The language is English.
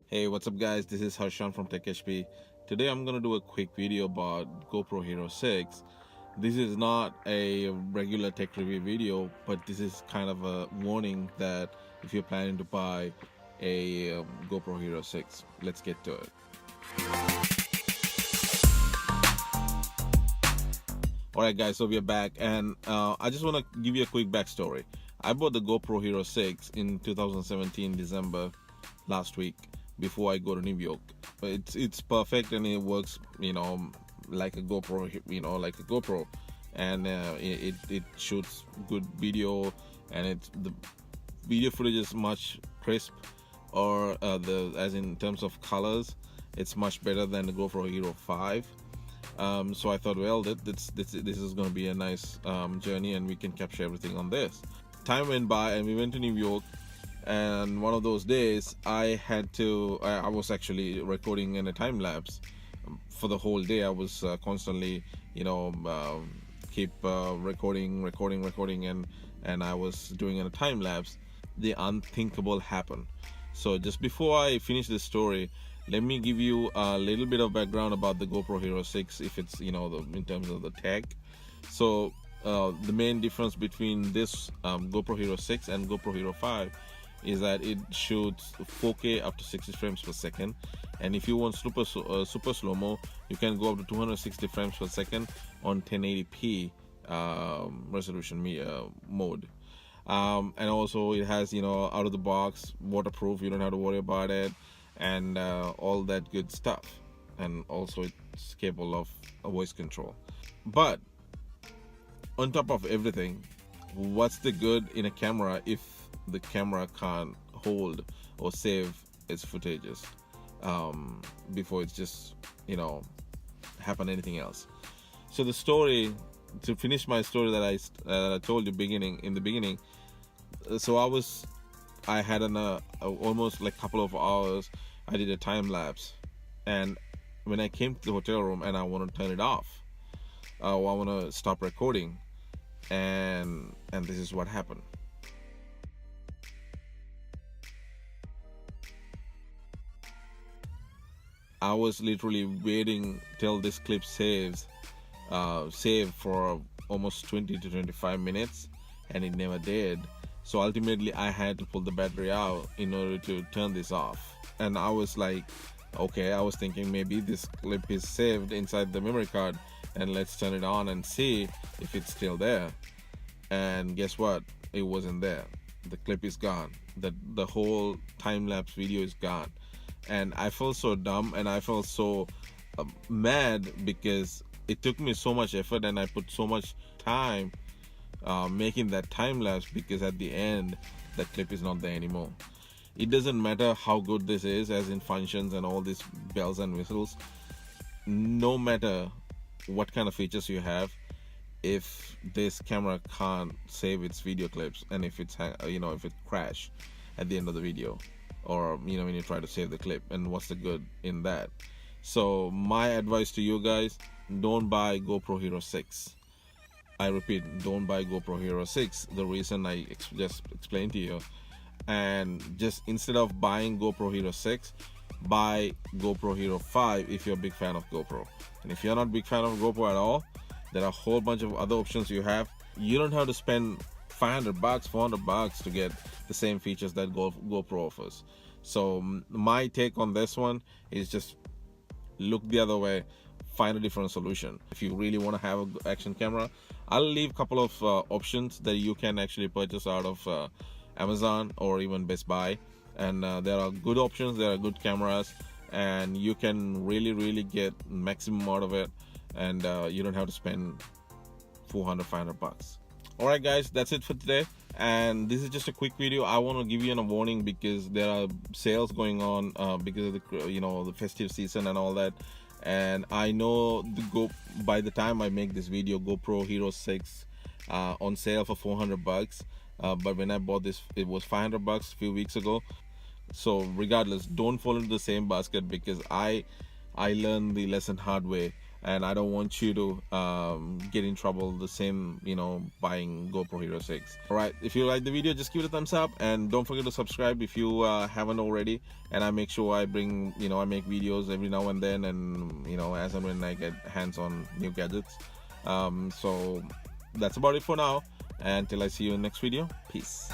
Hey, what's up guys, this is Harshan from TechHP. Today I'm gonna do a quick video about GoPro Hero 6. This is not a regular tech review video, but this is kind of a warning that if you're planning to buy a GoPro Hero 6, let's get to it. Alright guys, so we're back and I just want to give you a quick backstory. I bought the GoPro Hero 6 in 2017 December last week before I go to New York. It's perfect and it works, like a GoPro, like a GoPro, and it shoots good video, and the video footage is much crisp, or as in terms of colors, it's much better than the GoPro Hero 5. So I thought, well, this is going to be a nice journey, and we can capture everything on this. Time went by, and we went to New York. And one of those days, I was actually recording in a time lapse for the whole day. I was constantly, keep recording, and I was doing in a time lapse. The unthinkable happened. So just before I finish this story, let me give you a little bit of background about the GoPro Hero 6, if it's, in terms of the tech. So the main difference between this GoPro Hero 6 and GoPro Hero 5 is that it shoots 4K up to 60 frames per second, and if you want super slow-mo, you can go up to 260 frames per second on 1080p resolution mode. And also it has, out of the box waterproof, you don't have to worry about it, and all that good stuff. And also it's capable of a voice control. But on top of everything, what's the good in a camera if the camera can't hold or save its footages before it's just happen anything else? So the story, to finish my story that I told you in the beginning, so I had an almost like couple of hours. I did a time lapse, and when I came to the hotel room and I want to turn it off, I want to stop recording, and this is what happened. I was literally waiting till this clip save for almost 20 to 25 minutes, and it never did. So ultimately I had to pull the battery out in order to turn this off. And I was like, okay, I was thinking maybe this clip is saved inside the memory card, and let's turn it on and see if it's still there. And guess what? It wasn't there. The clip is gone. The whole time-lapse video is gone. And I felt so dumb, and I felt so mad, because it took me so much effort and I put so much time making that time lapse, because at the end that clip is not there anymore. It doesn't matter how good this is, as in functions and all these bells and whistles, no matter what kind of features you have, if this camera can't save its video clips, and if it's if it crash at the end of the video, or when you try to save the clip, and what's the good in that? So my advice to you guys, don't buy GoPro Hero 6. I repeat, don't buy GoPro Hero 6. The reason I just explained to you. And just instead of buying GoPro Hero 6, buy GoPro Hero 5 if you're a big fan of GoPro. And if you're not a big fan of GoPro at all, there are a whole bunch of other options you have. You don't have to spend $500, $400 to get the same features that GoPro offers. So my take on this one is just look the other way, find a different solution. If you really want to have an action camera, I'll leave a couple of options that you can actually purchase out of Amazon or even Best Buy, and there are good options, there are good cameras, and you can really get maximum out of it, and you don't have to spend $400-$500. Alright guys, that's it for today, and this is just a quick video. I want to give you a warning, because there are sales going on because of the festive season and all that. And I know by the time I make this video, GoPro Hero 6 on sale for $400, but when I bought this, it was $500 a few weeks ago. So regardless, don't fall into the same basket, because I learned the lesson hard way and I don't want you to get in trouble the same, buying GoPro Hero 6. Alright, if you like the video, just give it a thumbs up, and don't forget to subscribe if you haven't already. And I make sure I bring, I make videos every now and then, and as and when I get hands on new gadgets. So that's about it for now, and until I see you in the next video, peace.